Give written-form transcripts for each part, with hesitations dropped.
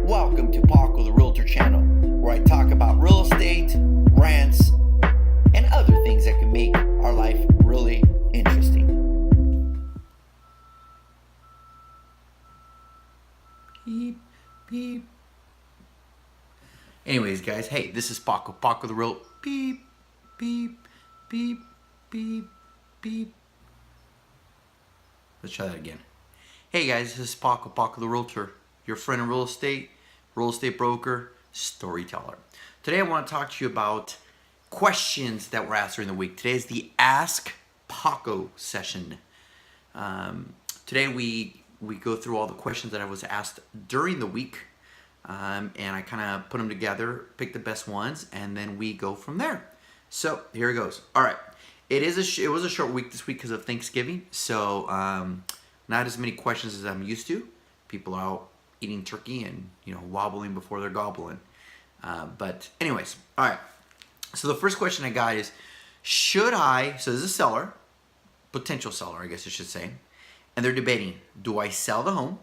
Welcome to Paco the Realtor channel, where I talk about real estate, rents, and other things that can make our life really interesting. Beep, beep. Anyways, guys, hey, this is Paco the Real. Beep, beep, beep, beep, beep. Let's try that again. Hey guys, this is Paco the Realtor, your friend in real estate broker, storyteller. Today I want to talk to you about questions that were asked during the week. Today is the Ask Paco session. Today we go through all the questions that I was asked during the week, and I kind of put them together, pick the best ones, and then we go from there. So here it goes. All right, it was a short week this week because of Thanksgiving, so not as many questions as I'm used to. People are out eating turkey and wobbling before they're gobbling. But anyways, all right. So the first question I got is, so this is a seller, potential seller, I guess I should say, and they're debating, do I sell the home?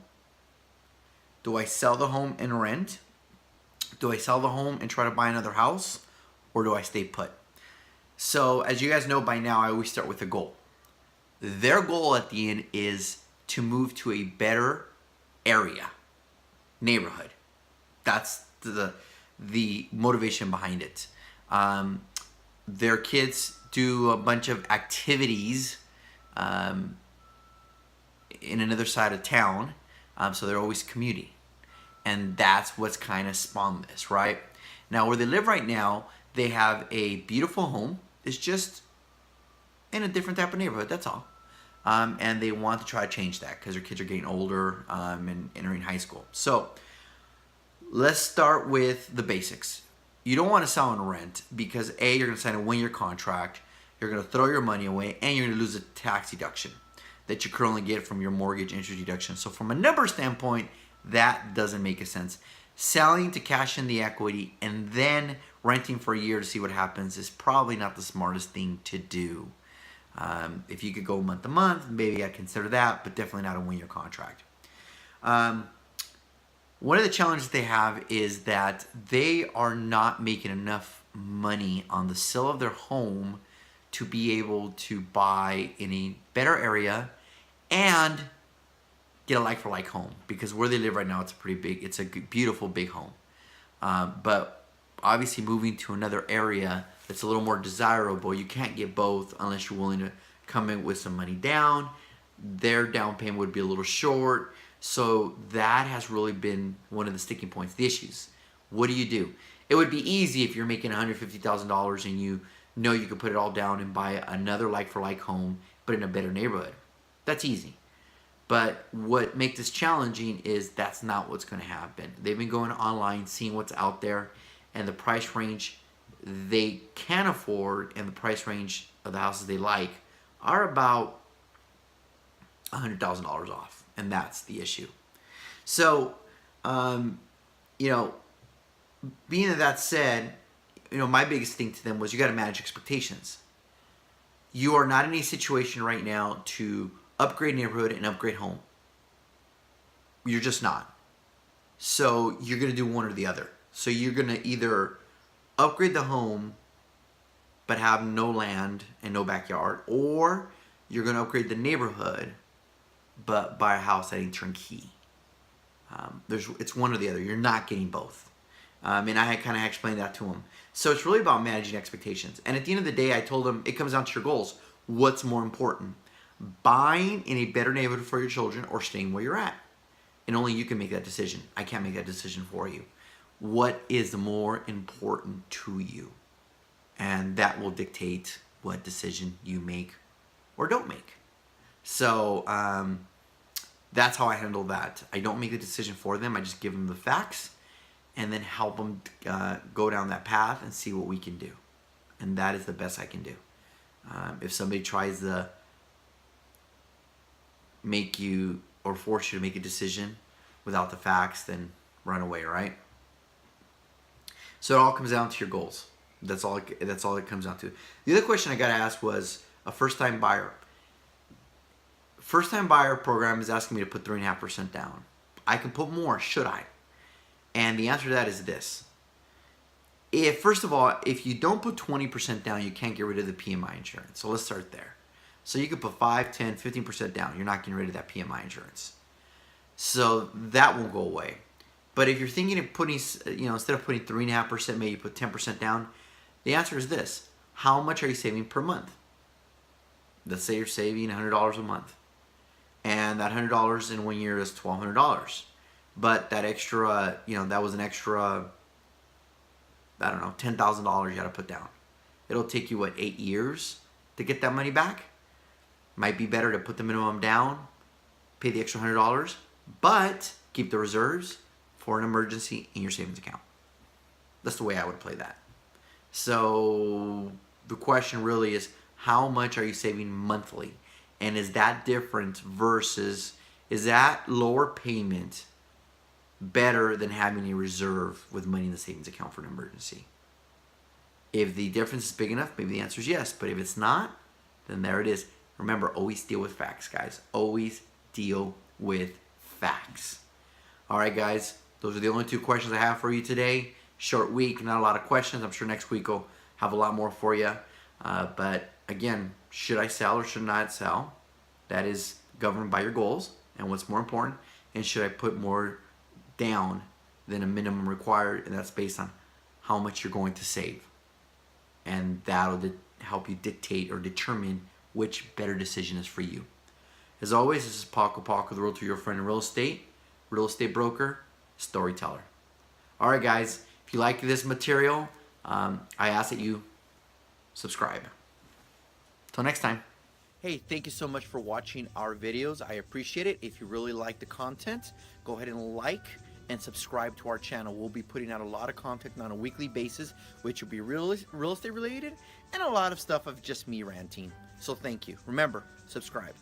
Do I sell the home and rent? Do I sell the home and try to buy another house? Or do I stay put? So as you guys know by now, I always start with a goal. Their goal at the end is to move to a better area, neighborhood. That's the motivation behind it. Their kids do a bunch of activities in another side of town, so they're always commuting. And that's what's kind of spawned this, right? Now, where they live right now, they have a beautiful home. It's just in a different type of neighborhood, that's all. And they want to try to change that because their kids are getting older and entering high school. So let's start with the basics. You don't want to sell and rent because A, you're going to sign a one-year contract, you're going to throw your money away, and you're going to lose a tax deduction that you currently get from your mortgage interest deduction. So from a number standpoint, that doesn't make a sense. Selling to cash in the equity and then renting for a year to see what happens is probably not the smartest thing to do. If you could go month to month, maybe I'd consider that, but definitely not a one-year contract. One of the challenges they have is that they are not making enough money on the sale of their home to be able to buy in a better area and get a like-for-like home, because where they live right now, it's a beautiful big home. But obviously moving to another area that's a little more desirable, you can't get both unless you're willing to come in with some money down. Their down payment would be a little short. So that has really been one of the sticking points, the issues. What do? It would be easy if you're making $150,000 and you know you could put it all down and buy another like-for-like home, but in a better neighborhood. That's easy. But what makes this challenging is that's not what's going to happen. They've been going online, seeing what's out there, and the price range they can afford and the price range of the houses they like are about $100,000 off, and that's the issue. So, being that said, my biggest thing to them was you got to manage expectations. You are not in a situation right now to upgrade neighborhood and upgrade home. You're just not. So you're going to do one or the other. So you're going to either upgrade the home but have no land and no backyard, or you're going to upgrade the neighborhood but buy a house that ain't turnkey. It's one or the other. You're not getting both. And I kind of explained that to them. So it's really about managing expectations. And at the end of the day, I told them it comes down to your goals. What's more important? Buying in a better neighborhood for your children or staying where you're at? And only you can make that decision. I can't make that decision for you. What is more important to you? And that will dictate what decision you make or don't make. So that's how I handle that. I don't make the decision for them. I just give them the facts and then help them go down that path and see what we can do. And that is the best I can do. If somebody tries to make you or force you to make a decision without the facts, then run away, right? So it all comes down to your goals. That's all it comes down to. The other question I got asked was a first-time buyer. First-time buyer program is asking me to put 3.5% down. I can put more, should I? And the answer to that is this. If, first of all, if you don't put 20% down, you can't get rid of the PMI insurance. So let's start there. So you could put 5, 10, 15% down. You're not getting rid of that PMI insurance. So that won't go away. But if you're thinking of putting, instead of putting 3.5%, maybe you put 10% down, the answer is this. How much are you saving per month? Let's say you're saving $100 a month. And that $100 in 1 year is $1,200. But that extra, that was an extra, I don't know, $10,000 you got to put down. It'll take you, 8 years to get that money back? Might be better to put the minimum down, pay the extra $100, but keep the reserves for an emergency in your savings account. That's the way I would play that. So the question really is, how much are you saving monthly? And is that different versus, is that lower payment better than having a reserve with money in the savings account for an emergency? If the difference is big enough, maybe the answer is yes. But if it's not, then there it is. Remember, always deal with facts, guys. Always deal with facts. All right, guys. Those are the only 2 questions I have for you today. Short week, not a lot of questions. I'm sure next week I'll have a lot more for you. But again, should I sell or should I not sell? That is governed by your goals and what's more important. And should I put more down than a minimum required? And that's based on how much you're going to save. And that'll help you dictate or determine which better decision is for you. As always, this is Paco, the realtor, your friend in real estate broker, storyteller. All right, guys, if you like this material, I ask that you subscribe. Till next time. Hey, thank you so much for watching our videos. I appreciate it. If you really like the content, go ahead and like and subscribe to our channel. We'll be putting out a lot of content on a weekly basis, which will be real estate related and a lot of stuff of just me ranting. So thank you. Remember, subscribe.